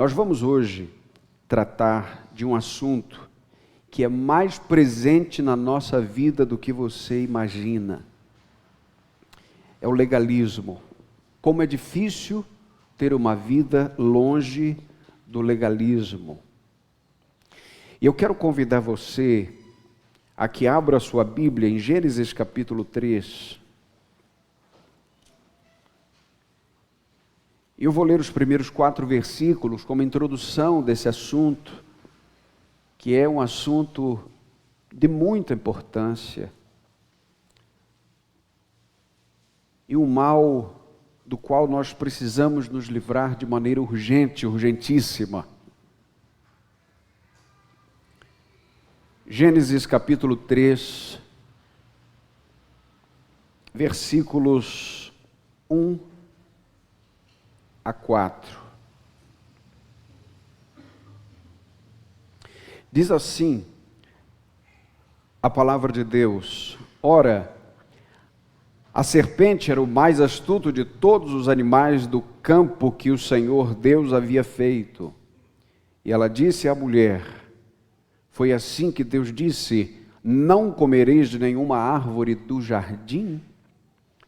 Nós vamos hoje tratar de um assunto que é mais presente na nossa vida do que você imagina. É o legalismo. Como é difícil ter uma vida longe do legalismo. E eu quero convidar você a que abra a sua Bíblia em Gênesis capítulo 3. Eu vou ler os primeiros 4 versículos como introdução desse assunto, que é um assunto de muita importância. E um mal do qual nós precisamos nos livrar de maneira urgente, urgentíssima. Gênesis capítulo 3, versículos 1 a 4. Diz assim a palavra de Deus: Ora, a serpente era o mais astuto de todos os animais do campo que o Senhor Deus havia feito. E ela disse à mulher: Foi assim que Deus disse: Não comereis de nenhuma árvore do jardim?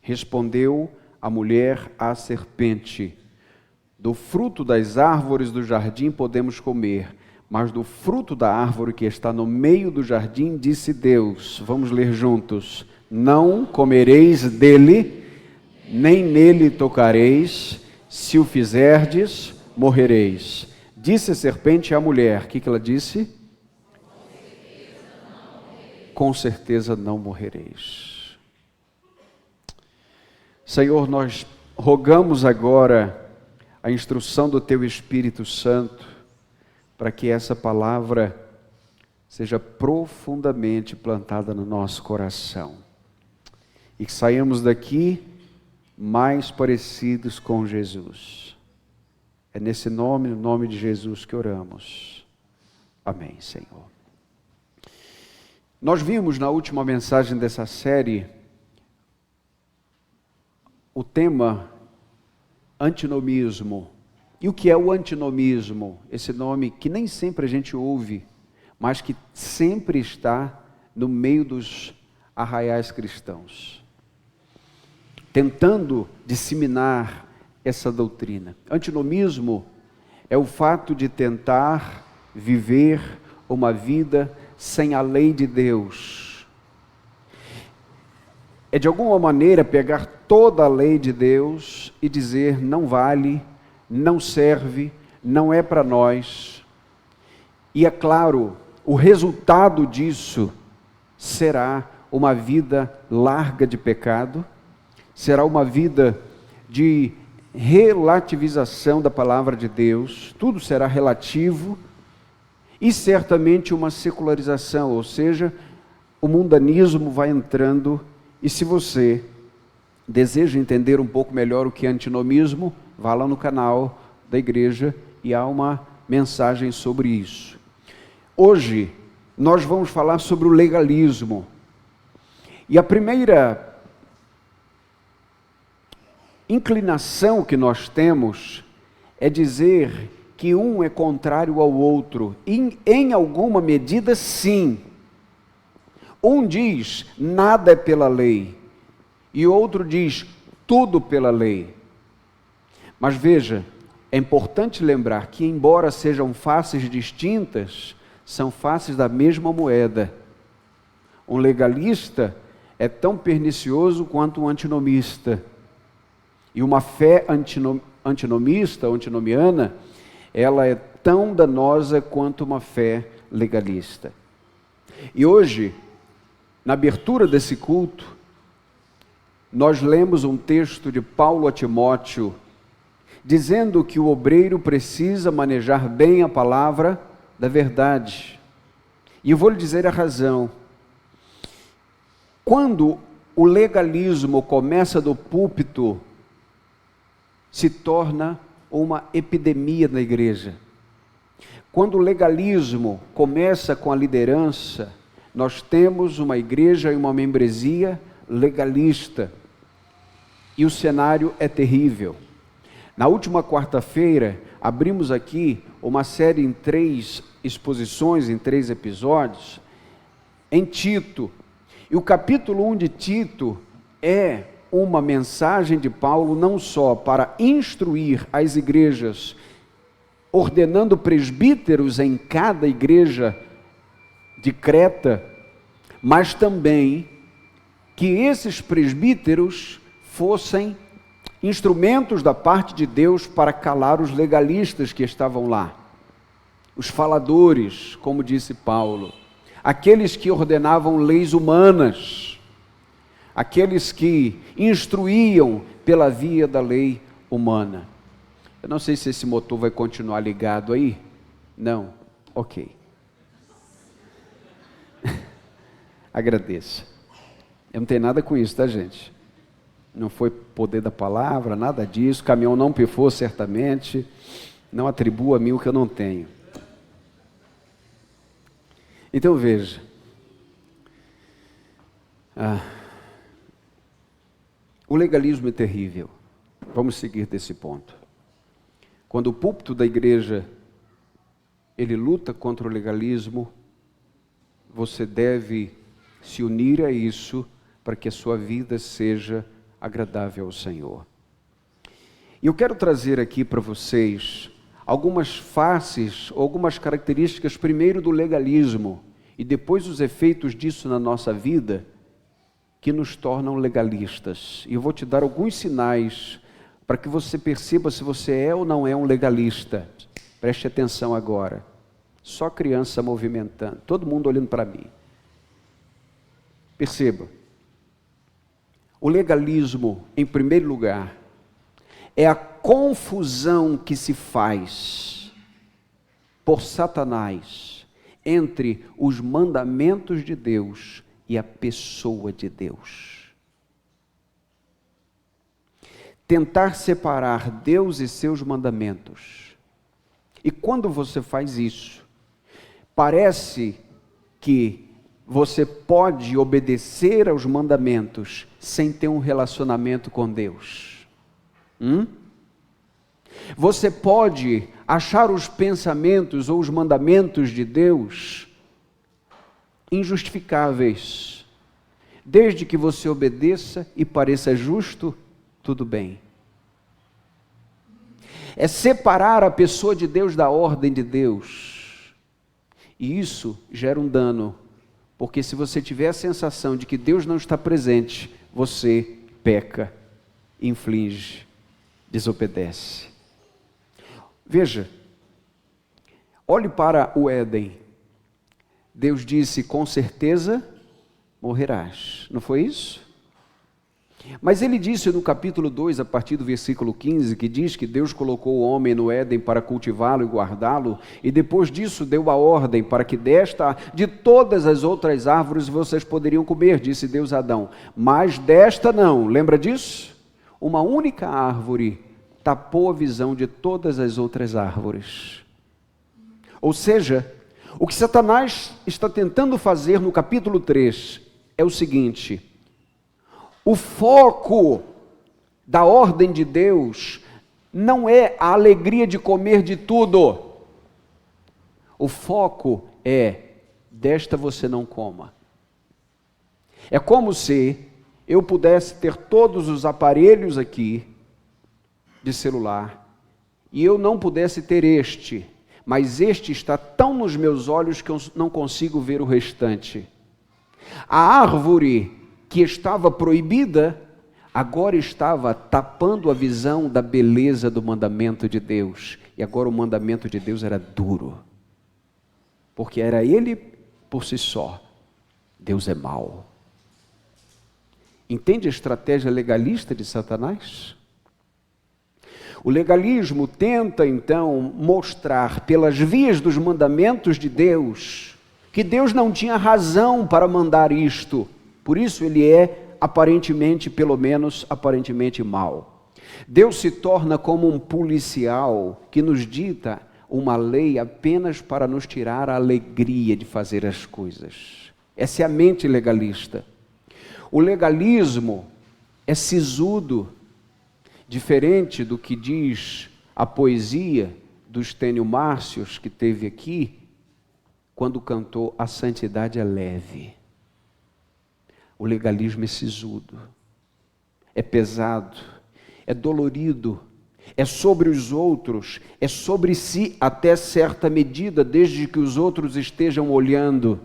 Respondeu a mulher à serpente: Do fruto das árvores do jardim podemos comer, mas do fruto da árvore que está no meio do jardim, disse Deus, vamos ler juntos: Não comereis dele, nem nele tocareis, se o fizerdes, morrereis. Disse a serpente à mulher, o que ela disse? Com certeza não morrereis. Senhor, nós rogamos agora a instrução do Teu Espírito Santo, para que essa palavra seja profundamente plantada no nosso coração, e que saiamos daqui mais parecidos com Jesus. É nesse nome, no nome de Jesus que oramos. Amém, Senhor. Nós vimos na última mensagem dessa série o tema antinomismo. E o que é o antinomismo? Esse nome que nem sempre a gente ouve, mas que sempre está no meio dos arraiais cristãos, tentando disseminar essa doutrina. Antinomismo é o fato de tentar viver uma vida sem a lei de Deus. É de alguma maneira pegar toda a lei de Deus e dizer: não vale, não serve, não é para nós. E é claro, o resultado disso será uma vida larga de pecado, será uma vida de relativização da palavra de Deus, tudo será relativo, e certamente uma secularização, ou seja, o mundanismo vai entrando. E se você deseja entender um pouco melhor o que é antinomismo, vá lá no canal da igreja e há uma mensagem sobre isso. Hoje nós vamos falar sobre o legalismo. E a primeira inclinação que nós temos é dizer que um é contrário ao outro. Em alguma medida, sim. Um diz: nada é pela lei. E outro diz: tudo pela lei. Mas veja, é importante lembrar que, embora sejam faces distintas, são faces da mesma moeda. Um legalista é tão pernicioso quanto um antinomista. E uma fé antinomista ou antinomiana, ela é tão danosa quanto uma fé legalista. E hoje, na abertura desse culto, nós lemos um texto de Paulo a Timóteo, dizendo que o obreiro precisa manejar bem a palavra da verdade. E eu vou lhe dizer a razão. Quando o legalismo começa do púlpito, se torna uma epidemia na igreja. Quando o legalismo começa com a liderança, nós temos uma igreja e uma membresia legalista. E o cenário é terrível. Na última quarta-feira, abrimos aqui uma série em 3 exposições, em 3 episódios, em Tito. E o capítulo 1 de Tito é uma mensagem de Paulo não só para instruir as igrejas, ordenando presbíteros em cada igreja de Creta, mas também que esses presbíteros fossem instrumentos da parte de Deus para calar os legalistas que estavam lá, os faladores, como disse Paulo, aqueles que ordenavam leis humanas, aqueles que instruíam pela via da lei humana. Eu não sei se esse motor vai continuar ligado aí. Não? Ok. Agradeço. Eu não tenho nada com isso, tá, gente? Não foi poder da palavra, nada disso. O caminhão não pifou, certamente. Não atribua a mim o que eu não tenho. Então veja. O legalismo é terrível. Vamos seguir desse ponto. Quando o púlpito da igreja, ele luta contra o legalismo, você deve se unir a isso para que a sua vida seja agradável ao Senhor. E eu quero trazer aqui para vocês algumas faces, algumas características, primeiro do legalismo, e depois os efeitos disso na nossa vida, que nos tornam legalistas. E eu vou te dar alguns sinais para que você perceba se você é ou não é um legalista. Preste atenção agora. Só criança movimentando, todo mundo olhando para mim. Perceba. O legalismo, em primeiro lugar, é a confusão que se faz por Satanás entre os mandamentos de Deus e a pessoa de Deus. Tentar separar Deus e seus mandamentos. E quando você faz isso, parece que você pode obedecer aos mandamentos sem ter um relacionamento com Deus. Você pode achar os pensamentos ou os mandamentos de Deus injustificáveis. Desde que você obedeça e pareça justo, tudo bem. É separar a pessoa de Deus da ordem de Deus. E isso gera um dano. Porque se você tiver a sensação de que Deus não está presente, você peca, inflige, desobedece. Veja, olhe para o Éden. Deus disse, com certeza morrerás. Não foi isso? Mas ele disse no capítulo 2, a partir do versículo 15, que diz que Deus colocou o homem no Éden para cultivá-lo e guardá-lo, e depois disso deu a ordem para que de todas as outras árvores vocês poderiam comer, disse Deus a Adão, mas desta não. Lembra disso? Uma única árvore tapou a visão de todas as outras árvores. Ou seja, o que Satanás está tentando fazer no capítulo 3 é o seguinte: o foco da ordem de Deus não é a alegria de comer de tudo. O foco é, desta você não coma. É como se eu pudesse ter todos os aparelhos aqui de celular e eu não pudesse ter este, mas este está tão nos meus olhos que eu não consigo ver o restante. A árvore que estava proibida, agora estava tapando a visão da beleza do mandamento de Deus. E agora o mandamento de Deus era duro. Porque era ele por si só. Deus é mau. Entende a estratégia legalista de Satanás? O legalismo tenta então mostrar pelas vias dos mandamentos de Deus que Deus não tinha razão para mandar isto. Por isso ele é aparentemente, pelo menos aparentemente mau. Deus se torna como um policial que nos dita uma lei apenas para nos tirar a alegria de fazer as coisas. Essa é a mente legalista. O legalismo é sisudo, diferente do que diz a poesia, do Estênio Márcios, que teve aqui, quando cantou A Santidade é Leve. O legalismo é sisudo, é pesado, é dolorido, é sobre os outros, é sobre si até certa medida, desde que os outros estejam olhando,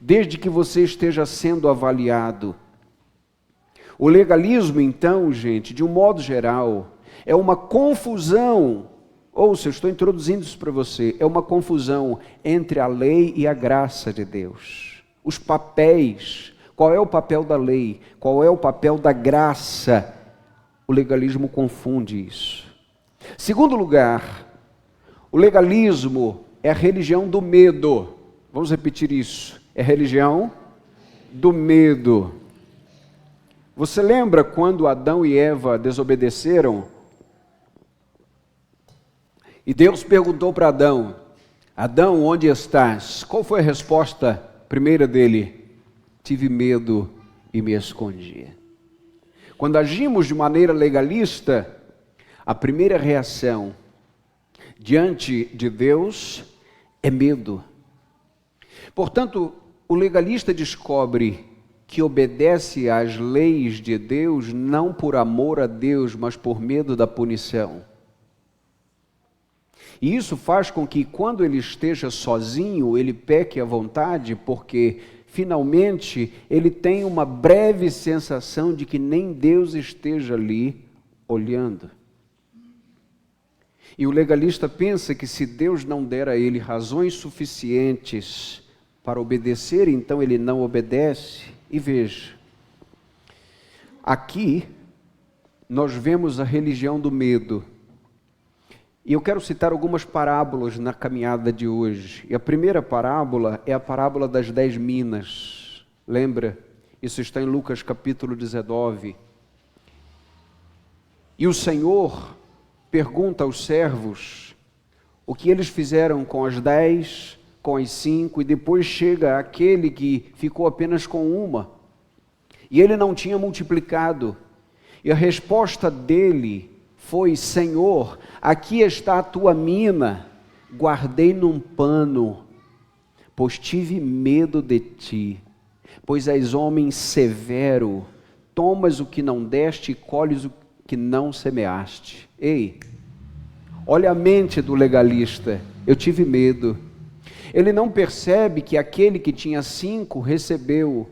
desde que você esteja sendo avaliado. O legalismo, então, gente, de um modo geral, é uma confusão. Ouça, eu estou introduzindo isso para você. É uma confusão entre a lei e a graça de Deus. Os papéis. Qual é o papel da lei? Qual é o papel da graça? O legalismo confunde isso. Segundo lugar, o legalismo é a religião do medo. Vamos repetir isso. É a religião do medo. Você lembra quando Adão e Eva desobedeceram? E Deus perguntou para Adão: Adão, onde estás? Qual foi a resposta primeira dele? Tive medo e me escondi. Quando agimos de maneira legalista, a primeira reação diante de Deus é medo. Portanto, o legalista descobre que obedece às leis de Deus não por amor a Deus, mas por medo da punição. E isso faz com que, quando ele esteja sozinho, ele peque à vontade, porque finalmente ele tem uma breve sensação de que nem Deus esteja ali olhando. E o legalista pensa que se Deus não der a ele razões suficientes para obedecer, então ele não obedece. E veja, aqui nós vemos a religião do medo. E eu quero citar algumas parábolas na caminhada de hoje. E a primeira parábola é a parábola das 10 minas. Lembra? Isso está em Lucas capítulo 19. E o Senhor pergunta aos servos o que eles fizeram com as 10, com as 5, e depois chega aquele que ficou apenas com uma. E ele não tinha multiplicado. E a resposta dele foi: Senhor, aqui está a tua mina, guardei num pano, pois tive medo de ti, pois és homem severo, tomas o que não deste e colhes o que não semeaste. Ei, olha a mente do legalista: eu tive medo. Ele não percebe que aquele que tinha 5 recebeu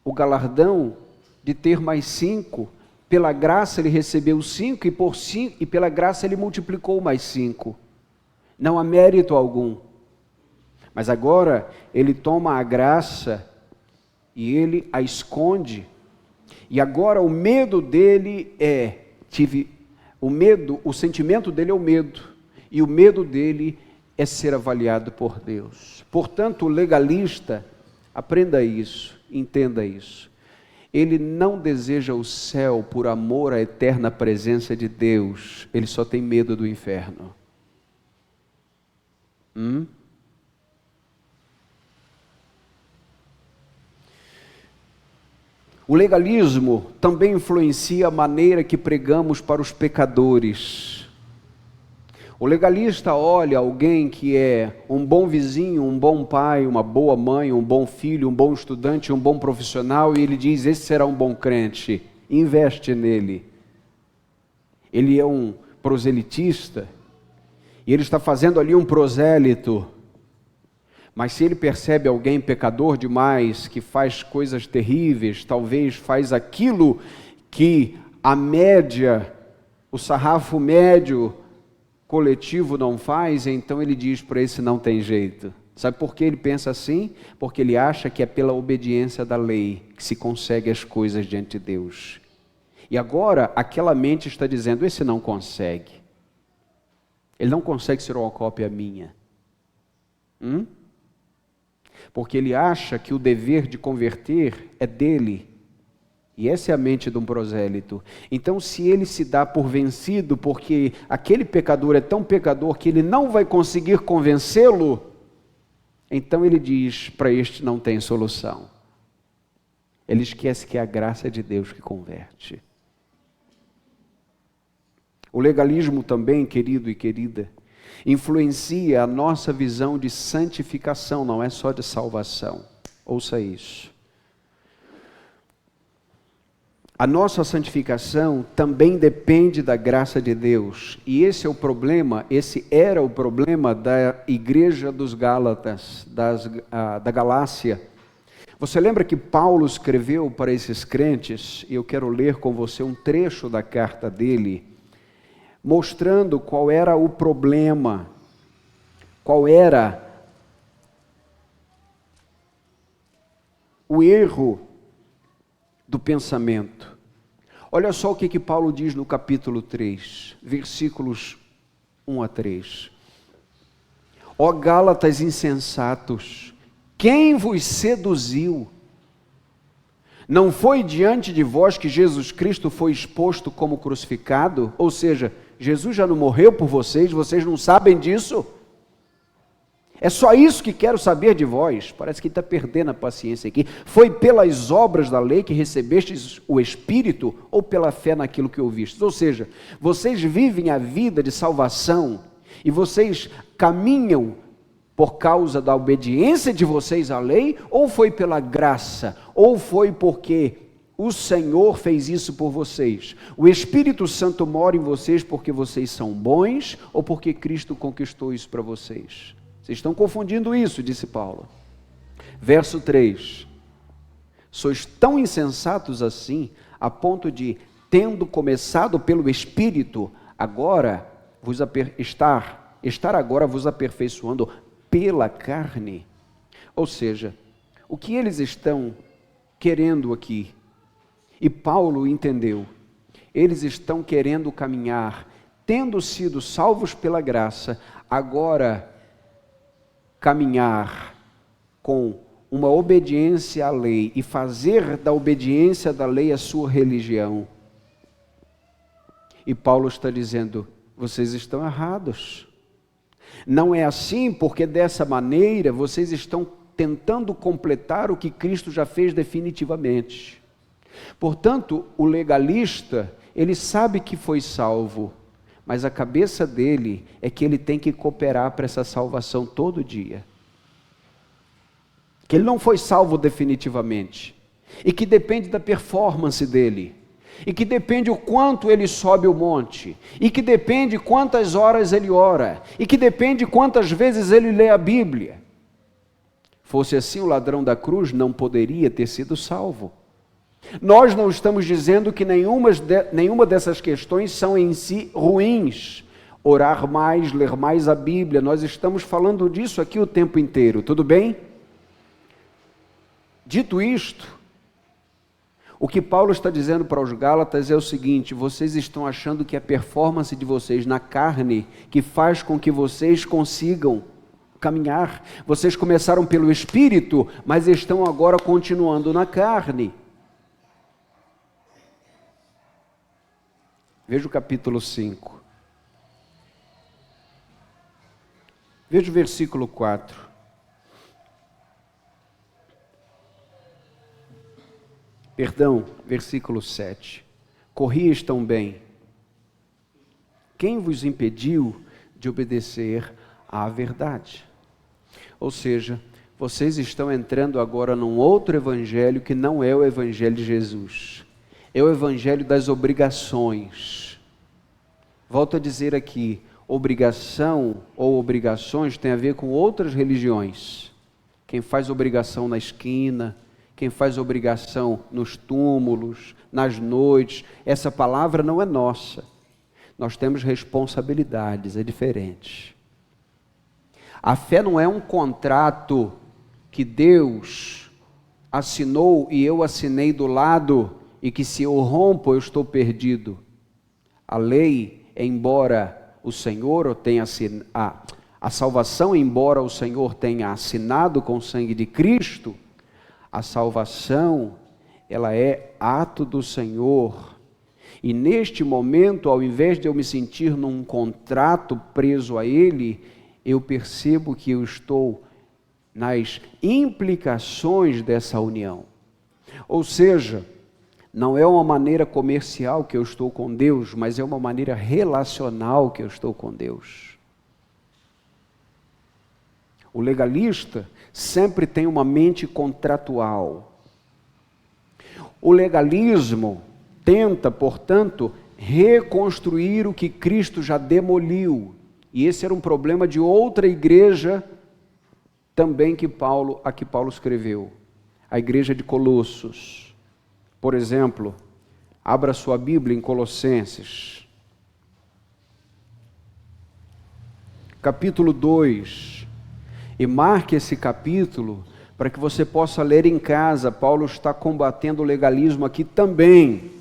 o galardão de ter mais 5. Pela graça ele recebeu 5 e pela graça ele multiplicou mais 5. Não há mérito algum. Mas agora ele toma a graça e ele a esconde. E agora o medo dele o sentimento dele é o medo. E o medo dele é ser avaliado por Deus. Portanto, o legalista, aprenda isso, entenda isso. Ele não deseja o céu por amor à eterna presença de Deus. Ele só tem medo do inferno. O legalismo também influencia a maneira que pregamos para os pecadores. O legalista olha alguém que é um bom vizinho, um bom pai, uma boa mãe, um bom filho, um bom estudante, um bom profissional, e ele diz: esse será um bom crente, investe nele. Ele é um proselitista, e ele está fazendo ali um prosélito. Mas se ele percebe alguém pecador demais, que faz coisas terríveis, talvez faz aquilo que a média, o sarrafo médio coletivo não faz, então ele diz para esse: não tem jeito. Sabe por que ele pensa assim? Porque ele acha que é pela obediência da lei que se consegue as coisas diante de Deus. E agora aquela mente está dizendo: esse não consegue. Ele não consegue ser uma cópia minha. Porque ele acha que o dever de converter é dele. E essa é a mente de um prosélito. Então, se ele se dá por vencido, porque aquele pecador é tão pecador que ele não vai conseguir convencê-lo, então ele diz: para este não tem solução. Ele esquece que é a graça de Deus que converte. O legalismo também, querido e querida, influencia a nossa visão de santificação, não é só de salvação. Ouça isso. A nossa santificação também depende da graça de Deus. E esse é o problema, esse era o problema da igreja dos Gálatas, da Galácia. Você lembra que Paulo escreveu para esses crentes, e eu quero ler com você um trecho da carta dele, mostrando qual era o problema, qual era o erro do pensamento. Olha só o que Paulo diz no capítulo 3, versículos 1 a 3. Ó Gálatas insensatos, quem vos seduziu? Não foi diante de vós que Jesus Cristo foi exposto como crucificado? Ou seja, Jesus já não morreu por vocês não sabem disso? É só isso que quero saber de vós. Parece que está perdendo a paciência aqui. Foi pelas obras da lei que recebestes o Espírito ou pela fé naquilo que ouvistes? Ou seja, vocês vivem a vida de salvação e vocês caminham por causa da obediência de vocês à lei, ou foi pela graça, ou foi porque o Senhor fez isso por vocês? O Espírito Santo mora em vocês porque vocês são bons ou porque Cristo conquistou isso para vocês? Vocês estão confundindo isso, disse Paulo. Verso 3. Sois tão insensatos assim, a ponto de, tendo começado pelo Espírito, agora estar agora vos aperfeiçoando pela carne. Ou seja, o que eles estão querendo aqui, e Paulo entendeu, eles estão querendo caminhar, tendo sido salvos pela graça, agora caminhar com uma obediência à lei e fazer da obediência da lei a sua religião. E Paulo está dizendo, vocês estão errados. Não é assim, porque dessa maneira vocês estão tentando completar o que Cristo já fez definitivamente. Portanto, o legalista, ele sabe que foi salvo, mas a cabeça dele é que ele tem que cooperar para essa salvação todo dia. Que ele não foi salvo definitivamente. E que depende da performance dele. E que depende o quanto ele sobe o monte. E que depende quantas horas ele ora. E que depende quantas vezes ele lê a Bíblia. Fosse assim, o ladrão da cruz não poderia ter sido salvo. Nós não estamos dizendo que nenhuma dessas questões são em si ruins. Orar mais, ler mais a Bíblia, nós estamos falando disso aqui o tempo inteiro, tudo bem? Dito isto, o que Paulo está dizendo para os Gálatas é o seguinte: vocês estão achando que a performance de vocês na carne, que faz com que vocês consigam caminhar, vocês começaram pelo Espírito, mas estão agora continuando na carne. Veja o capítulo 5. Veja o versículo 4. Perdão, versículo 7. Corrias tão bem. Quem vos impediu de obedecer à verdade? Ou seja, vocês estão entrando agora num outro evangelho que não é o evangelho de Jesus. É o evangelho das obrigações. Volto a dizer aqui, obrigação ou obrigações tem a ver com outras religiões. Quem faz obrigação na esquina, quem faz obrigação nos túmulos, nas noites, essa palavra não é nossa. Nós temos responsabilidades, é diferente. A fé não é um contrato que Deus assinou e eu assinei do lado, e que se eu rompo eu estou perdido. A lei, embora o Senhor tenha assinado, a salvação, embora o Senhor tenha assinado com o sangue de Cristo, a salvação, ela é ato do Senhor. E neste momento, ao invés de eu me sentir num contrato preso a Ele, eu percebo que eu estou nas implicações dessa união. Ou seja, não é uma maneira comercial que eu estou com Deus, mas é uma maneira relacional que eu estou com Deus. O legalista sempre tem uma mente contratual. O legalismo tenta, portanto, reconstruir o que Cristo já demoliu. E esse era um problema de outra igreja também a que Paulo escreveu. A igreja de Colossos. Por exemplo, abra sua Bíblia em Colossenses. Capítulo 2. E marque esse capítulo para que você possa ler em casa. Paulo está combatendo o legalismo aqui também.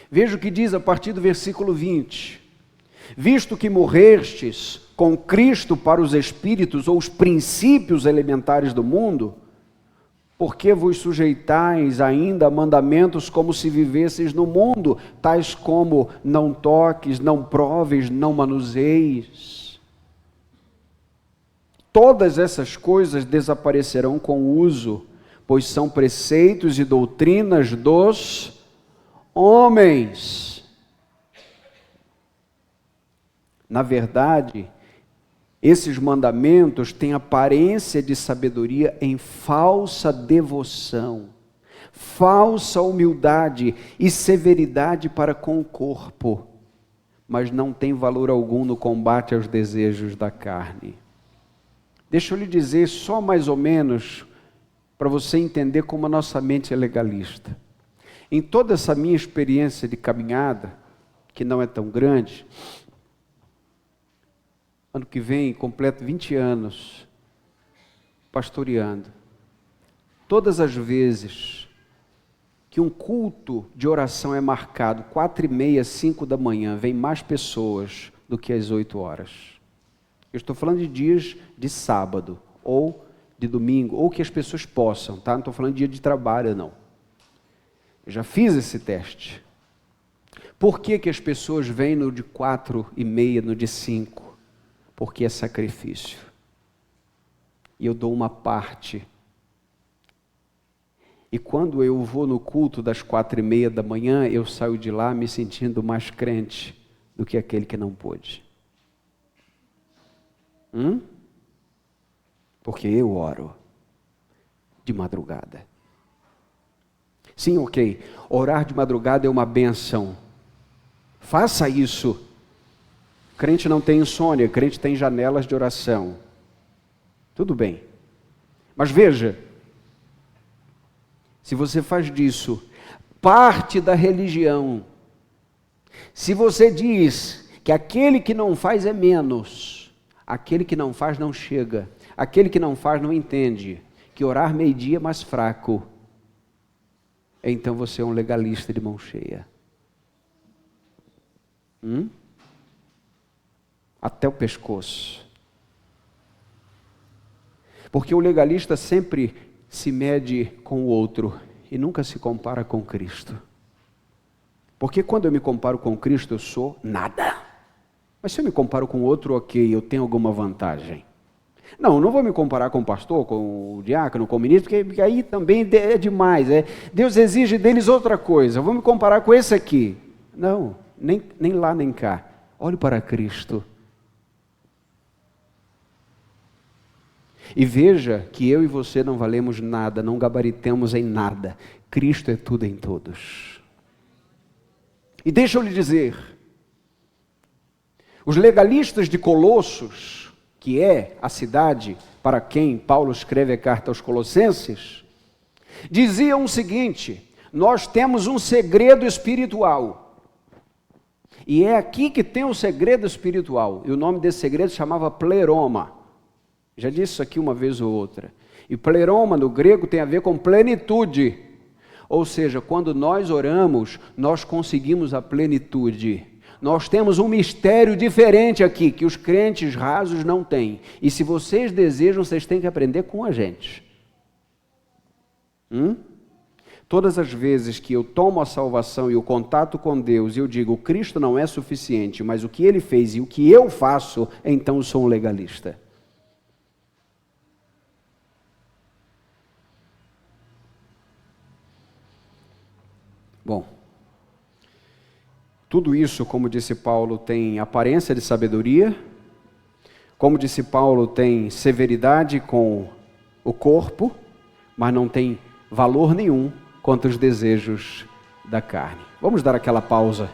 Veja o que diz a partir do versículo 20. Visto que morrestes com Cristo para os espíritos ou os princípios elementares do mundo, por que vos sujeitais ainda a mandamentos como se vivesseis no mundo, tais como não toques, não proves, não manuseis? Todas essas coisas desaparecerão com o uso, pois são preceitos e doutrinas dos homens. Na verdade, esses mandamentos têm aparência de sabedoria em falsa devoção, falsa humildade e severidade para com o corpo, mas não tem valor algum no combate aos desejos da carne. Deixa eu lhe dizer só mais ou menos, para você entender como a nossa mente é legalista. Em toda essa minha experiência de caminhada, que não é tão grande, ano que vem completo 20 anos pastoreando. Todas as vezes que um culto de oração é marcado, 4h30, 5 da manhã, vem mais pessoas do que às 8 horas. Eu estou falando de dias de sábado, ou de domingo, ou que as pessoas possam, tá? Não estou falando de dia de trabalho, não. Eu já fiz esse teste. Por que as pessoas vêm no de 4h30, no de 5? Porque é sacrifício. E eu dou uma parte. E quando eu vou no culto das 4h30 da manhã, eu saio de lá me sentindo mais crente do que aquele que não pôde. Porque eu oro de madrugada. Sim, ok. Orar de madrugada é uma bênção. Faça isso. Crente não tem insônia, crente tem janelas de oração. Tudo bem. Mas veja, se você faz disso parte da religião, se você diz que aquele que não faz é menos, aquele que não faz não chega, aquele que não faz não entende, que orar meio-dia é mais fraco, então você é um legalista de mão cheia. Até o pescoço. Porque o legalista sempre se mede com o outro e nunca se compara com Cristo. Porque quando eu me comparo com Cristo, eu sou nada. Mas se eu me comparo com outro, ok, eu tenho alguma vantagem. Não vou me comparar com o pastor, com o diácono, com o ministro, porque aí também é demais. Deus exige deles outra coisa. Eu vou me comparar com esse aqui. Não, nem lá nem cá. Olhe para Cristo. E veja que eu e você não valemos nada, não gabaritamos em nada. Cristo é tudo em todos. E deixa eu lhe dizer, os legalistas de Colossos, que é a cidade para quem Paulo escreve a carta aos Colossenses, diziam o seguinte: nós temos um segredo espiritual. E é aqui que tem o segredo espiritual. E o nome desse segredo se chamava pleroma. Já disse isso aqui uma vez ou outra. E pleroma no grego tem a ver com plenitude. Ou seja, quando nós oramos, nós conseguimos a plenitude. Nós temos um mistério diferente aqui, que os crentes rasos não têm. E se vocês desejam, vocês têm que aprender com a gente. Todas as vezes que eu tomo a salvação e o contato com Deus, e eu digo, Cristo não é suficiente, mas o que Ele fez e o que eu faço, então eu sou um legalista. Bom, Tudo isso, como disse Paulo, tem aparência de sabedoria, como disse Paulo, tem severidade com o corpo, mas não tem valor nenhum contra os desejos da carne. Vamos dar aquela pausa.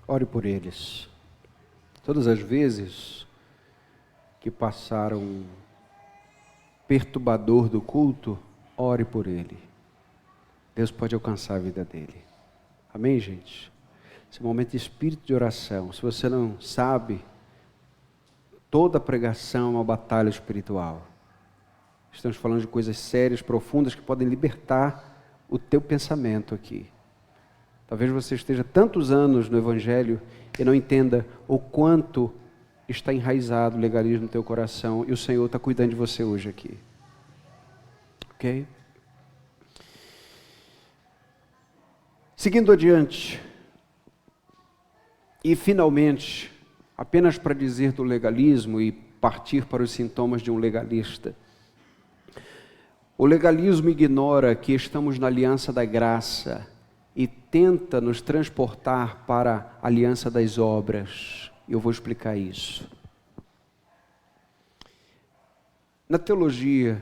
Ore por eles. Todas as vezes que passaram um perturbador do culto, ore por ele. Deus pode alcançar a vida dele. Amém, gente? Esse momento de espírito de oração. Se você não sabe, toda pregação é uma batalha espiritual. Estamos falando de coisas sérias, profundas, que podem libertar o teu pensamento aqui. Talvez você esteja tantos anos no Evangelho e não entenda o quanto está enraizado o legalismo no teu coração, e o Senhor está cuidando de você hoje aqui. Ok? Seguindo adiante, e finalmente, apenas para dizer do legalismo e partir para os sintomas de um legalista. O legalismo ignora que estamos na aliança da graça e tenta nos transportar para a aliança das obras. Eu vou explicar isso. Na teologia,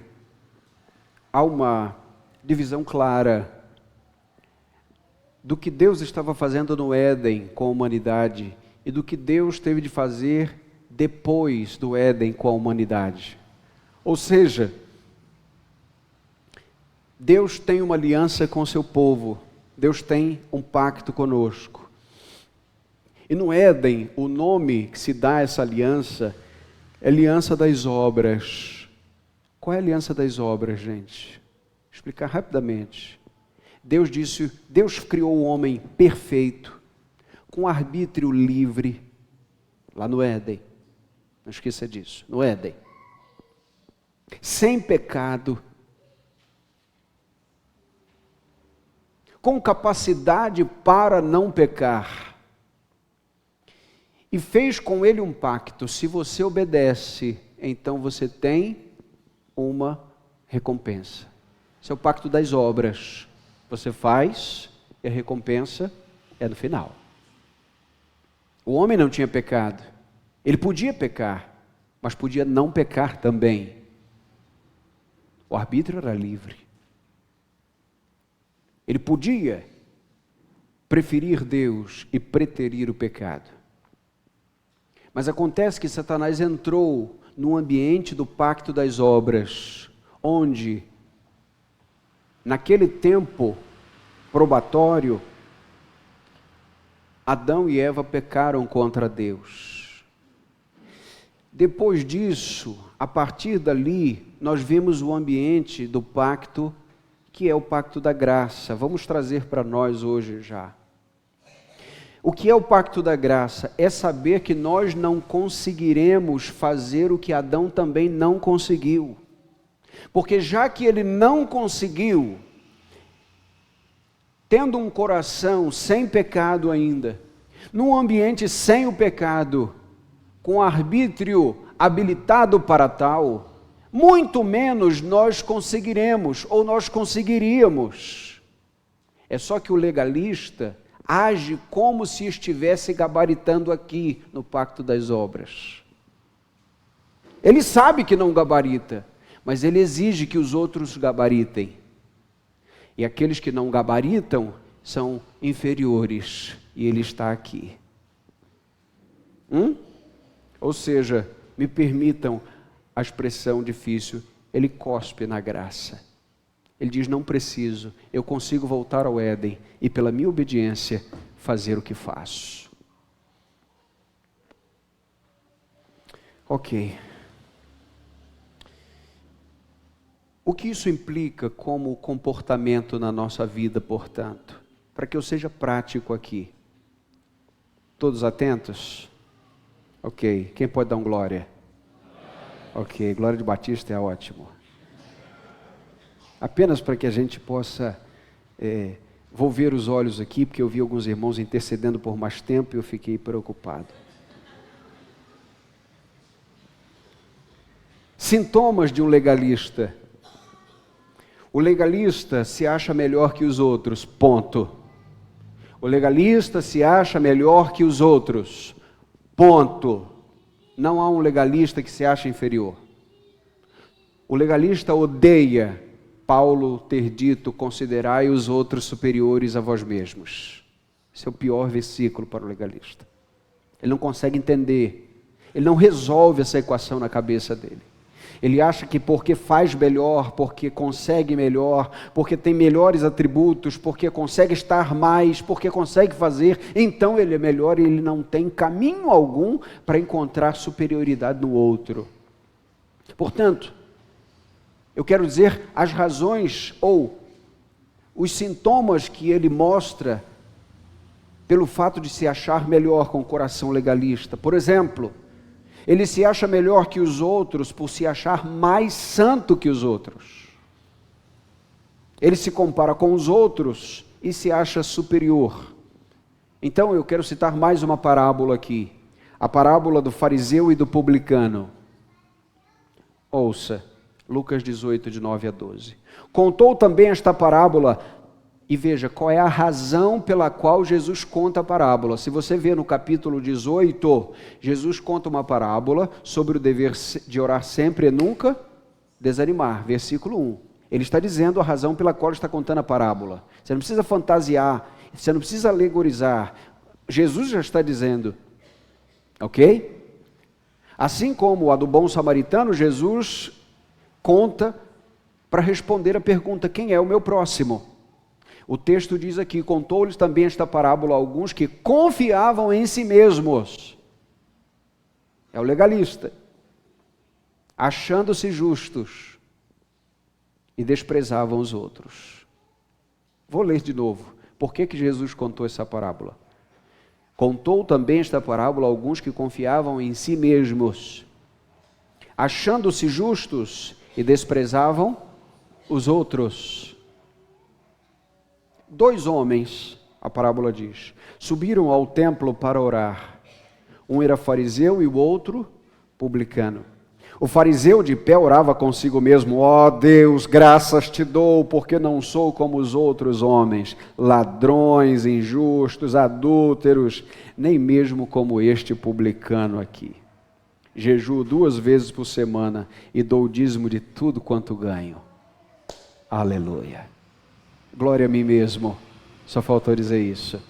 há uma divisão clara do que Deus estava fazendo no Éden com a humanidade e do que Deus teve de fazer depois do Éden com a humanidade. Ou seja, Deus tem uma aliança com o seu povo, Deus tem um pacto conosco. E no Éden, o nome que se dá a essa aliança é aliança das obras. Qual é a aliança das obras, gente? Vou explicar rapidamente. Deus criou o homem perfeito, com arbítrio livre, lá no Éden. Não esqueça disso, no Éden. Sem pecado, com capacidade para não pecar. E fez com ele um pacto: se você obedece, então você tem uma recompensa. Esse é o pacto das obras. Você faz e a recompensa é no final. O homem não tinha pecado. Ele podia pecar, mas podia não pecar também. O arbítrio era livre. Ele podia preferir Deus e preterir o pecado. Mas acontece que Satanás entrou no ambiente do pacto das obras, onde, naquele tempo probatório, Adão e Eva pecaram contra Deus. Depois disso, a partir dali, nós vimos o ambiente do pacto, que é o pacto da graça. Vamos trazer para nós hoje já. O que é o pacto da graça? É saber que nós não conseguiremos fazer o que Adão também não conseguiu. Porque já que ele não conseguiu, tendo um coração sem pecado ainda, num ambiente sem o pecado, com arbítrio habilitado para tal, muito menos nós conseguiremos, ou nós conseguiríamos. É só que o legalista age como se estivesse gabaritando aqui no pacto das obras. Ele sabe que não gabarita, mas ele exige que os outros gabaritem. E aqueles que não gabaritam são inferiores, e ele está aqui. Ou seja, me permitam a expressão difícil, ele cospe na graça. Ele diz: não preciso, eu consigo voltar ao Éden e pela minha obediência fazer o que faço. Ok. O que isso implica como comportamento na nossa vida, portanto? Para que eu seja prático aqui. Todos atentos? Ok. Quem pode dar um glória? Ok, glória de Batista é ótimo. Apenas para que a gente possa Vou ver os olhos aqui, porque eu vi alguns irmãos intercedendo por mais tempo e eu fiquei preocupado. Sintomas de um legalista. O legalista se acha melhor que os outros, ponto. O legalista se acha melhor que os outros, ponto. Não há um legalista que se acha inferior. O legalista odeia Paulo ter dito: considerai os outros superiores a vós mesmos. Esse é o pior versículo para o legalista. Ele não consegue entender, ele não resolve essa equação na cabeça dele. Ele acha que porque faz melhor, porque consegue melhor, porque tem melhores atributos, porque consegue estar mais, porque consegue fazer, então ele é melhor, e ele não tem caminho algum para encontrar superioridade no outro. Portanto, eu quero dizer as razões ou os sintomas que ele mostra pelo fato de se achar melhor com o coração legalista. Por exemplo, ele se acha melhor que os outros por se achar mais santo que os outros. Ele se compara com os outros e se acha superior. Então eu quero citar mais uma parábola aqui. A parábola do fariseu e do publicano. Ouça, Lucas 18, de 9 a 12. Contou também esta parábola. E veja, qual é a razão pela qual Jesus conta a parábola. Se você vê no capítulo 18, Jesus conta uma parábola sobre o dever de orar sempre e nunca desanimar. Versículo 1. Ele está dizendo a razão pela qual está contando a parábola. Você não precisa fantasiar, você não precisa alegorizar. Jesus já está dizendo, ok? Assim como a do bom samaritano, Jesus conta para responder a pergunta: quem é o meu próximo? O texto diz aqui: contou-lhes também esta parábola a alguns que confiavam em si mesmos. É o legalista, achando-se justos, e desprezavam os outros. Vou ler de novo. Por que Jesus contou essa parábola? Contou também esta parábola a alguns que confiavam em si mesmos, achando-se justos, e desprezavam os outros. 2 homens, a parábola diz, subiram ao templo para orar. Um era fariseu e o outro publicano. O fariseu de pé orava consigo mesmo: ó Deus, graças te dou, porque não sou como os outros homens, ladrões, injustos, adúlteros, nem mesmo como este publicano aqui. Jejuo 2 vezes por semana e dou o dízimo de tudo quanto ganho. Aleluia. Glória a mim mesmo. Só faltou dizer isso.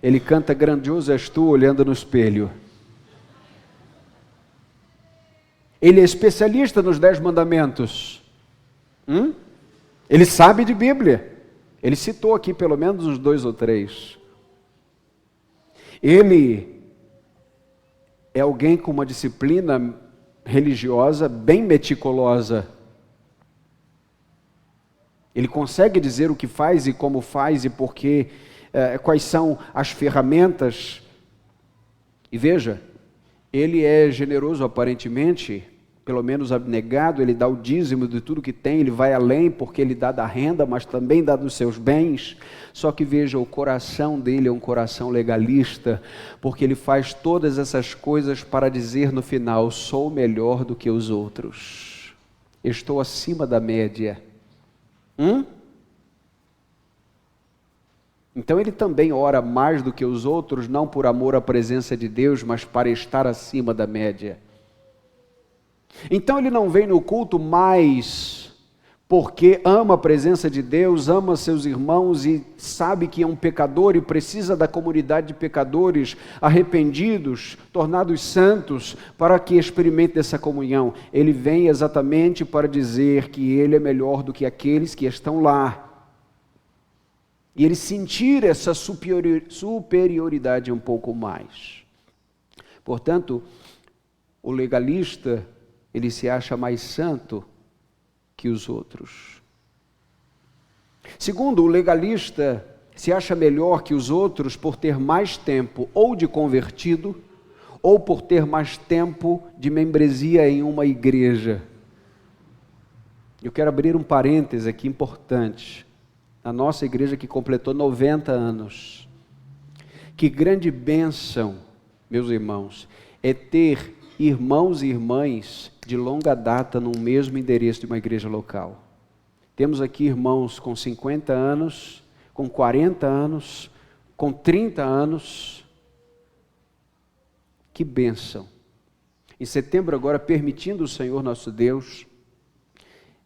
Ele canta: grandioso és tu, olhando no espelho. Ele é especialista nos 10 mandamentos. Ele sabe de Bíblia. Ele citou aqui pelo menos uns 2 ou 3. Ele é alguém com uma disciplina religiosa bem meticulosa. Ele consegue dizer o que faz e como faz e porquê, quais são as ferramentas. E veja, ele é generoso aparentemente, pelo menos abnegado, ele dá o dízimo de tudo que tem, ele vai além porque ele dá da renda, mas também dá dos seus bens. Só que veja, o coração dele é um coração legalista, porque ele faz todas essas coisas para dizer no final: sou melhor do que os outros, estou acima da média. Então ele também ora mais do que os outros, não por amor à presença de Deus, mas para estar acima da média. Então ele não vem no culto mais porque ama a presença de Deus, ama seus irmãos e sabe que é um pecador e precisa da comunidade de pecadores arrependidos, tornados santos, para que experimente essa comunhão. Ele vem exatamente para dizer que ele é melhor do que aqueles que estão lá. E ele sentir essa superioridade um pouco mais. Portanto, o legalista, ele se acha mais santo que os outros. Segundo, o legalista se acha melhor que os outros por ter mais tempo ou de convertido, ou por ter mais tempo de membresia em uma igreja. Eu quero abrir um parêntese aqui importante. A nossa igreja que completou 90 anos. Que grande bênção, meus irmãos, é ter irmãos e irmãs de longa data no mesmo endereço de uma igreja local. Temos aqui irmãos com 50 anos, com 40 anos, com 30 anos. Que bênção. Em setembro agora, permitindo o Senhor nosso Deus,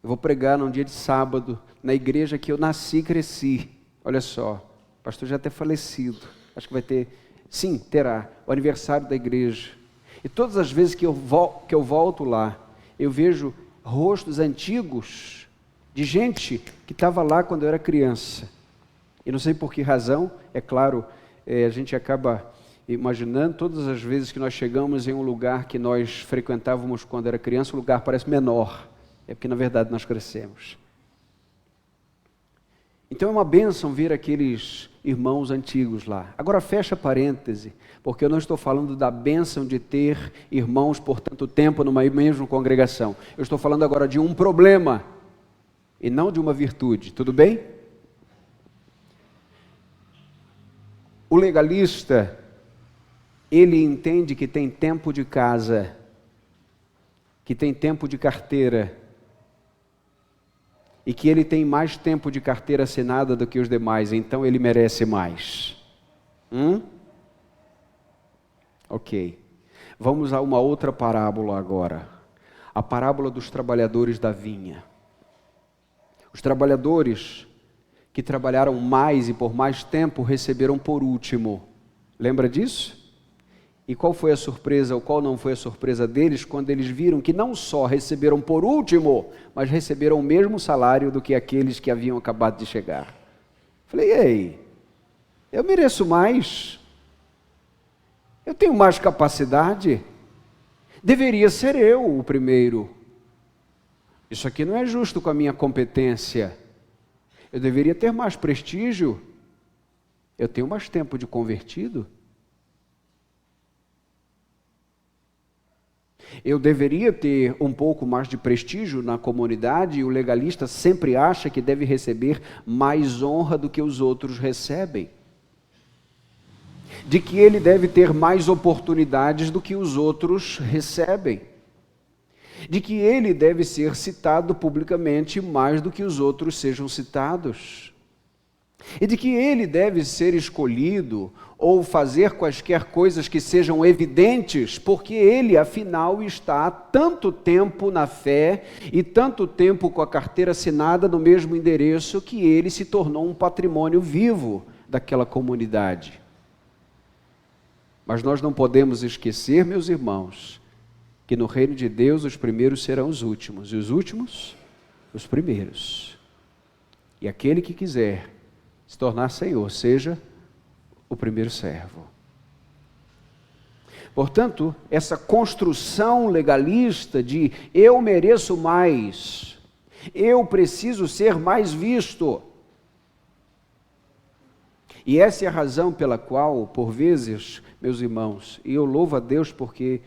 eu vou pregar num dia de sábado, na igreja que eu nasci e cresci. Olha só, o pastor já até falecido. Acho que vai ter, sim, terá, o aniversário da igreja. E todas as vezes que eu volto lá, eu vejo rostos antigos de gente que estava lá quando eu era criança. E não sei por que razão, é claro, a gente acaba imaginando, todas as vezes que nós chegamos em um lugar que nós frequentávamos quando era criança, o lugar parece menor. É porque, na verdade, nós crescemos. Então é uma bênção ver aqueles irmãos antigos lá. Agora fecha parêntese, porque eu não estou falando da bênção de ter irmãos por tanto tempo numa mesma congregação. Eu estou falando agora de um problema, e não de uma virtude. Tudo bem? O legalista, ele entende que tem tempo de casa, que tem tempo de carteira, e que ele tem mais tempo de carteira assinada do que os demais, então ele merece mais. Ok. Vamos a uma outra parábola agora. A parábola dos trabalhadores da vinha. Os trabalhadores que trabalharam mais e por mais tempo receberam por último. Lembra disso? E qual foi a surpresa, ou qual não foi a surpresa deles, quando eles viram que não só receberam por último, mas receberam o mesmo salário do que aqueles que haviam acabado de chegar. Falei, ei, eu mereço mais, eu tenho mais capacidade, deveria ser eu o primeiro. Isso aqui não é justo com a minha competência, eu deveria ter mais prestígio, eu tenho mais tempo de convertido. Eu deveria ter um pouco mais de prestígio na comunidade, e o legalista sempre acha que deve receber mais honra do que os outros recebem. De que ele deve ter mais oportunidades do que os outros recebem. De que ele deve ser citado publicamente mais do que os outros sejam citados. E de que ele deve ser escolhido ou fazer quaisquer coisas que sejam evidentes, porque ele, afinal, está há tanto tempo na fé e tanto tempo com a carteira assinada no mesmo endereço, que ele se tornou um patrimônio vivo daquela comunidade. Mas nós não podemos esquecer, meus irmãos, que no reino de Deus os primeiros serão os últimos, e os últimos, os primeiros. E aquele que quiser se tornar Senhor, seja o primeiro servo. Portanto, essa construção legalista de eu mereço mais, eu preciso ser mais visto. E essa é a razão pela qual, por vezes, meus irmãos, e eu louvo a Deus porque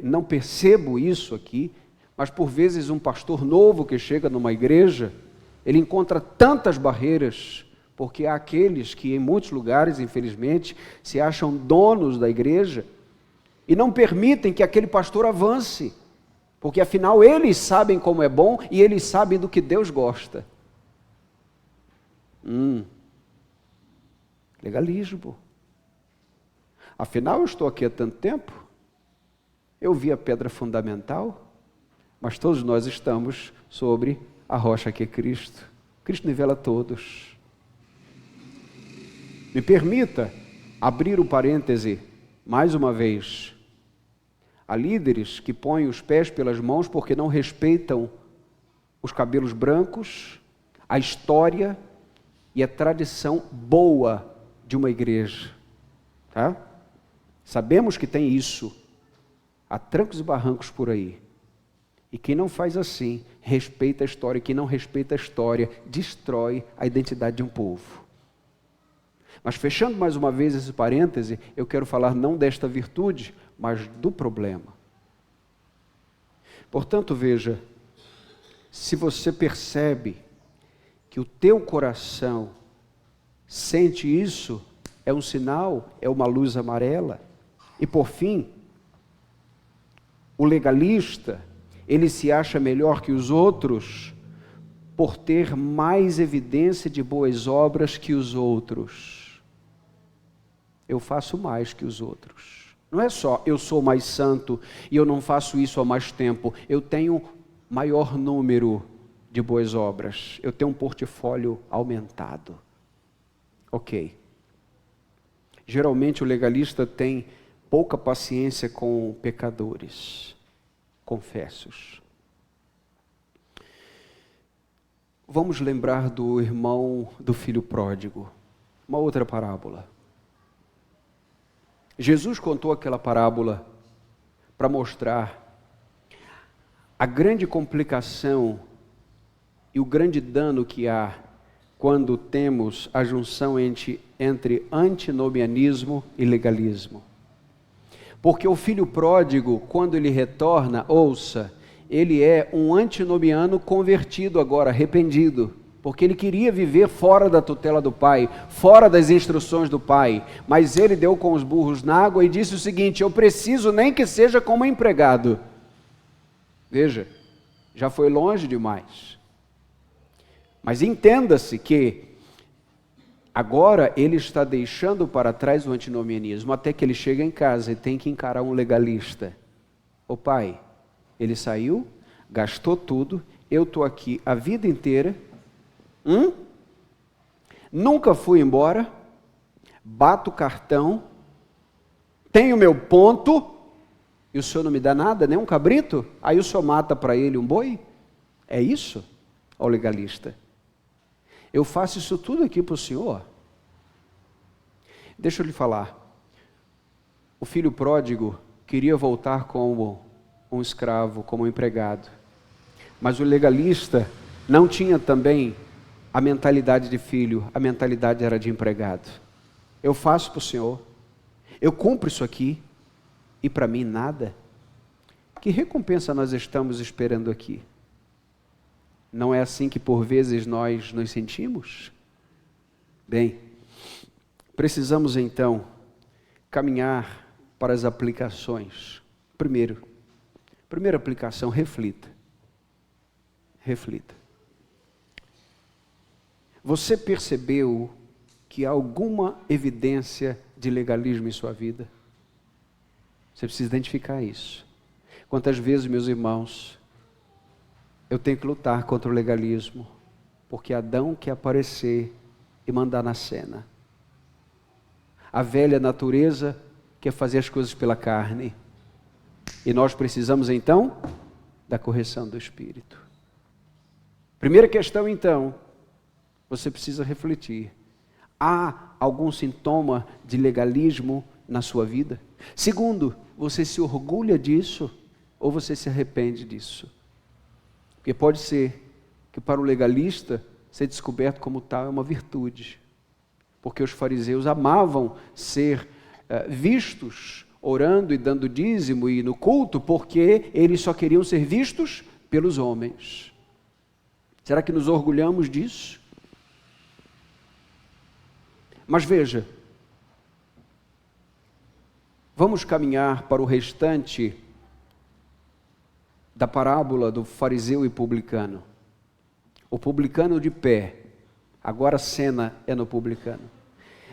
não percebo isso aqui, mas por vezes um pastor novo que chega numa igreja, ele encontra tantas barreiras, porque há aqueles que em muitos lugares, infelizmente, se acham donos da igreja e não permitem que aquele pastor avance, porque afinal eles sabem como é bom e eles sabem do que Deus gosta. Legalismo. Afinal eu estou aqui há tanto tempo, eu vi a pedra fundamental, mas todos nós estamos sobre a rocha que é Cristo. Cristo nivela todos. Me permita abrir o parêntese mais uma vez. Há líderes que põem os pés pelas mãos porque não respeitam os cabelos brancos, a história e a tradição boa de uma igreja. Tá? Sabemos que tem isso. Há trancos e barrancos por aí. E quem não faz assim, respeita a história. Quem não respeita a história, destrói a identidade de um povo. Mas fechando mais uma vez esse parêntese, eu quero falar não desta virtude, mas do problema. Portanto, veja, Se você percebe que o teu coração sente isso, é um sinal, é uma luz amarela. E por fim, o legalista, ele se acha melhor que os outros por ter mais evidência de boas obras que os outros. Eu faço mais que os outros. Não é só eu sou mais santo e eu não faço isso há mais tempo. Eu tenho maior número de boas obras. Eu tenho um portfólio aumentado. Ok. Geralmente o legalista tem pouca paciência com pecadores, confessos. Vamos lembrar do irmão do filho pródigo, uma outra parábola. Jesus contou aquela parábola para mostrar a grande complicação e o grande dano que há quando temos a junção entre antinomianismo e legalismo. Porque o filho pródigo, quando ele retorna, ouça, ele é um antinomiano convertido agora, arrependido, porque ele queria viver fora da tutela do pai, fora das instruções do pai, mas ele deu com os burros na água e disse o seguinte: eu preciso nem que seja como empregado. Veja, já foi longe demais. Mas entenda-se que agora ele está deixando para trás o antinomianismo, até que ele chega em casa e tem que encarar um legalista. Ô pai, ele saiu, gastou tudo, eu estou aqui a vida inteira, nunca fui embora, bato o cartão, tenho meu ponto, e o senhor não me dá nada, nem um cabrito? Aí o senhor mata para ele um boi? É isso? Ó legalista. Eu faço isso tudo aqui para o senhor. Deixa eu lhe falar. O filho pródigo queria voltar como um escravo, como um empregado. Mas o legalista não tinha também a mentalidade de filho, a mentalidade era de empregado. Eu faço para o senhor, eu cumpro isso aqui, e para mim nada. Que recompensa nós estamos esperando aqui? Não é assim que por vezes nós nos sentimos? Bem, precisamos então caminhar para as aplicações. Primeira aplicação, reflita. Reflita. Você percebeu que há alguma evidência de legalismo em sua vida? Você precisa identificar isso. Quantas vezes, meus irmãos, eu tenho que lutar contra o legalismo, porque Adão quer aparecer e mandar na cena. A velha natureza quer fazer as coisas pela carne. E nós precisamos então da correção do Espírito. Primeira questão então, você precisa refletir. Há algum sintoma de legalismo na sua vida? Segundo, você se orgulha disso ou você se arrepende disso? Porque pode ser que para o legalista ser descoberto como tal é uma virtude. Porque os fariseus amavam ser vistos orando e dando dízimo e no culto, porque eles só queriam ser vistos pelos homens. Será que nos orgulhamos disso? Mas veja, vamos caminhar para o restante da parábola do fariseu e publicano. O publicano de pé, agora a cena é no publicano.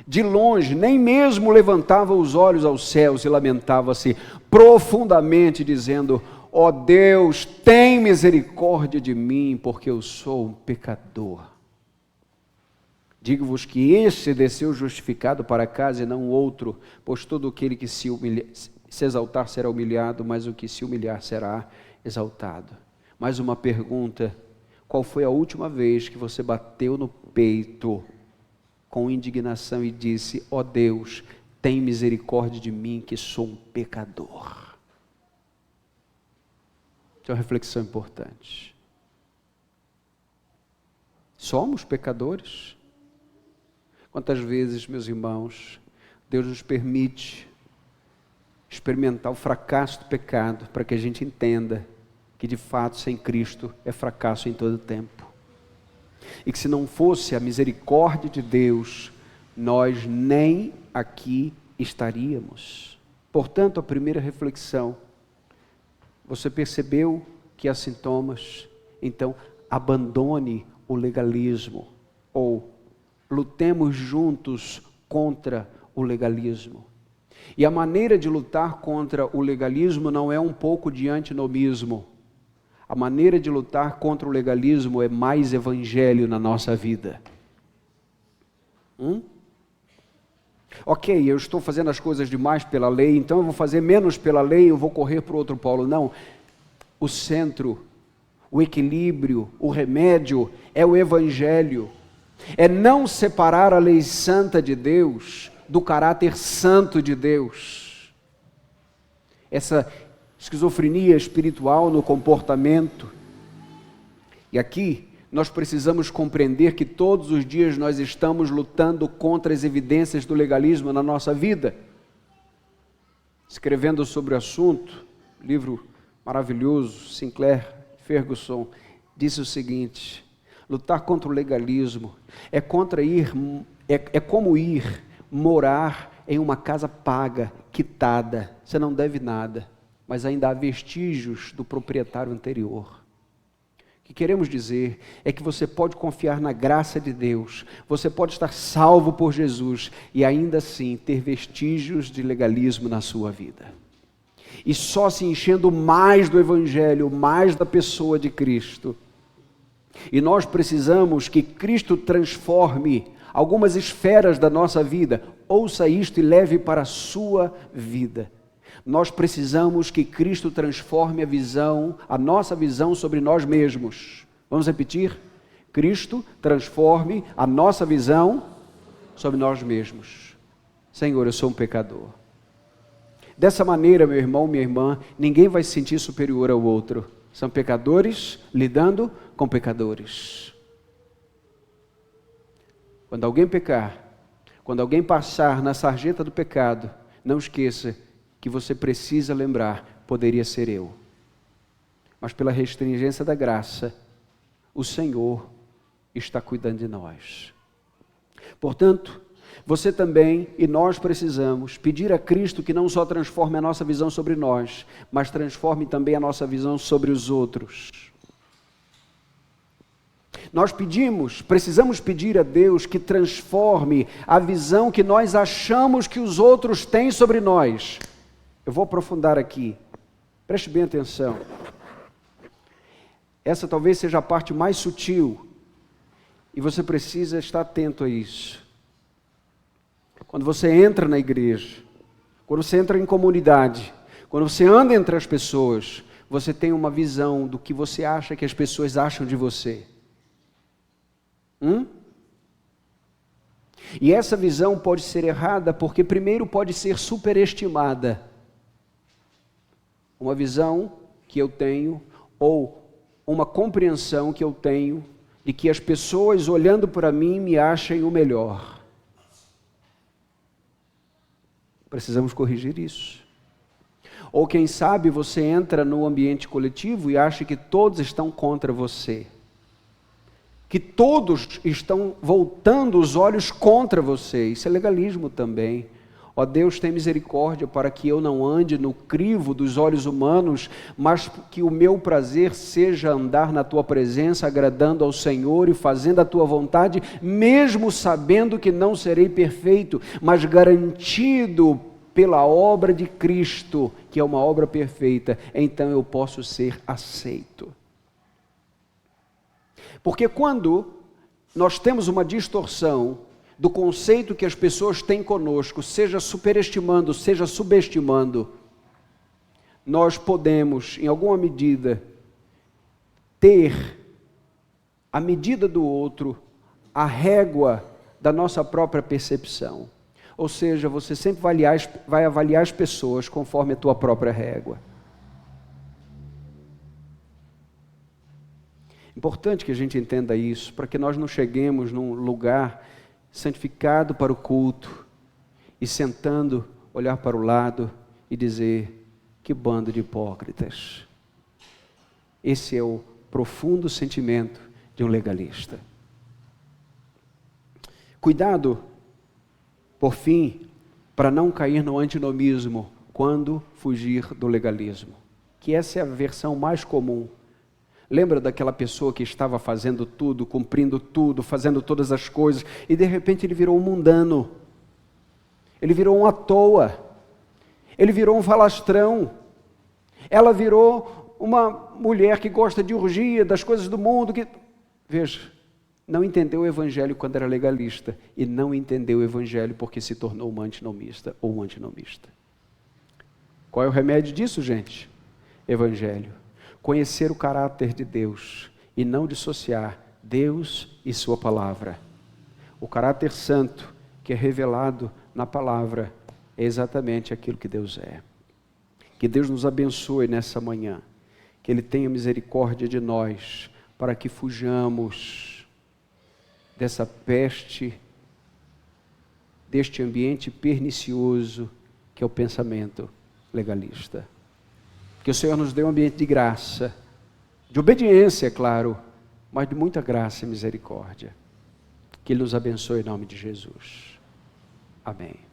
De longe, nem mesmo levantava os olhos aos céus e lamentava-se profundamente, dizendo: ó Deus, tem misericórdia de mim, porque eu sou um pecador. Digo-vos que este desceu justificado para casa e não outro, pois todo aquele que se exaltar será humilhado, mas o que se humilhar será exaltado. Mais uma pergunta: qual foi a última vez que você bateu no peito com indignação e disse: ó Deus, tem misericórdia de mim, que sou um pecador? Isso é uma reflexão importante. Somos pecadores? Quantas vezes, meus irmãos, Deus nos permite experimentar o fracasso do pecado para que a gente entenda que de fato sem Cristo é fracasso em todo tempo. E que se não fosse a misericórdia de Deus, nós nem aqui estaríamos. Portanto, a primeira reflexão, você percebeu que há sintomas? Então, abandone o legalismo, ou lutemos juntos contra o legalismo. E a maneira de lutar contra o legalismo não é um pouco de antinomismo. A maneira de lutar contra o legalismo é mais evangelho na nossa vida. Ok, eu estou fazendo as coisas demais pela lei, então eu vou fazer menos pela lei, eu vou correr para o outro polo. Não, o centro, o equilíbrio, o remédio é o evangelho. É não separar a lei santa de Deus do caráter santo de Deus. Essa esquizofrenia espiritual no comportamento. E aqui nós precisamos compreender que todos os dias nós estamos lutando contra as evidências do legalismo na nossa vida. Escrevendo sobre o assunto, livro maravilhoso, Sinclair Ferguson disse o seguinte: lutar contra o legalismo é como ir morar em uma casa paga, quitada. Você não deve nada, mas ainda há vestígios do proprietário anterior. O que queremos dizer é que você pode confiar na graça de Deus, você pode estar salvo por Jesus e ainda assim ter vestígios de legalismo na sua vida. E só se enchendo mais do Evangelho, mais da pessoa de Cristo. E nós precisamos que Cristo transforme algumas esferas da nossa vida. Ouça isto e leve para a sua vida. Nós precisamos que Cristo transforme a nossa visão sobre nós mesmos. Vamos repetir? Cristo transforme a nossa visão sobre nós mesmos. Senhor, eu sou um pecador. Dessa maneira, meu irmão, minha irmã, ninguém vai se sentir superior ao outro. São pecadores lidando com pecadores. Quando alguém pecar, quando alguém passar na sarjeta do pecado, não esqueça que você precisa lembrar, poderia ser eu. Mas pela restringência da graça, o Senhor está cuidando de nós. Portanto, você também e nós precisamos pedir a Cristo que não só transforme a nossa visão sobre nós, mas transforme também a nossa visão sobre os outros. Nós precisamos pedir a Deus que transforme a visão que nós achamos que os outros têm sobre nós. Eu vou aprofundar aqui, preste bem atenção. Essa talvez seja a parte mais sutil, e você precisa estar atento a isso. Quando você entra na igreja, quando você entra em comunidade, quando você anda entre as pessoas, você tem uma visão do que você acha que as pessoas acham de você. E essa visão pode ser errada porque primeiro pode ser superestimada. Uma visão que eu tenho, ou uma compreensão que eu tenho, de que as pessoas olhando para mim me achem o melhor. Precisamos corrigir isso. Ou quem sabe você entra no ambiente coletivo e acha que todos estão contra você. Que todos estão voltando os olhos contra você. Isso é legalismo também. Ó Deus, tem misericórdia para que eu não ande no crivo dos olhos humanos, mas que o meu prazer seja andar na Tua presença, agradando ao Senhor e fazendo a Tua vontade, mesmo sabendo que não serei perfeito, mas garantido pela obra de Cristo, que é uma obra perfeita, então eu posso ser aceito. Porque quando nós temos uma distorção do conceito que as pessoas têm conosco, seja superestimando, seja subestimando, nós podemos, em alguma medida, ter a medida do outro, a régua da nossa própria percepção. Ou seja, você sempre vai avaliar as pessoas conforme a tua própria régua. Importante que a gente entenda isso, para que nós não cheguemos num lugar santificado para o culto, e sentando, olhar para o lado e dizer, que bando de hipócritas. Esse é o profundo sentimento de um legalista. Cuidado, por fim, para não cair no antinomismo quando fugir do legalismo, que essa é a versão mais comum. Lembra daquela pessoa que estava fazendo tudo, cumprindo tudo, fazendo todas as coisas, e de repente ele virou um mundano, ele virou um à toa, ele virou um falastrão, ela virou uma mulher que gosta de orgia, das coisas do mundo, veja, não entendeu o evangelho quando era legalista, e não entendeu o evangelho porque se tornou uma antinomista ou um antinomista. Qual é o remédio disso, gente? Evangelho. Conhecer o caráter de Deus e não dissociar Deus e sua palavra. O caráter santo que é revelado na palavra é exatamente aquilo que Deus é. Que Deus nos abençoe nessa manhã, que Ele tenha misericórdia de nós, para que fujamos dessa peste, deste ambiente pernicioso que é o pensamento legalista. Que o Senhor nos dê um ambiente de graça, de obediência, é claro, mas de muita graça e misericórdia. Que Ele nos abençoe em nome de Jesus. Amém.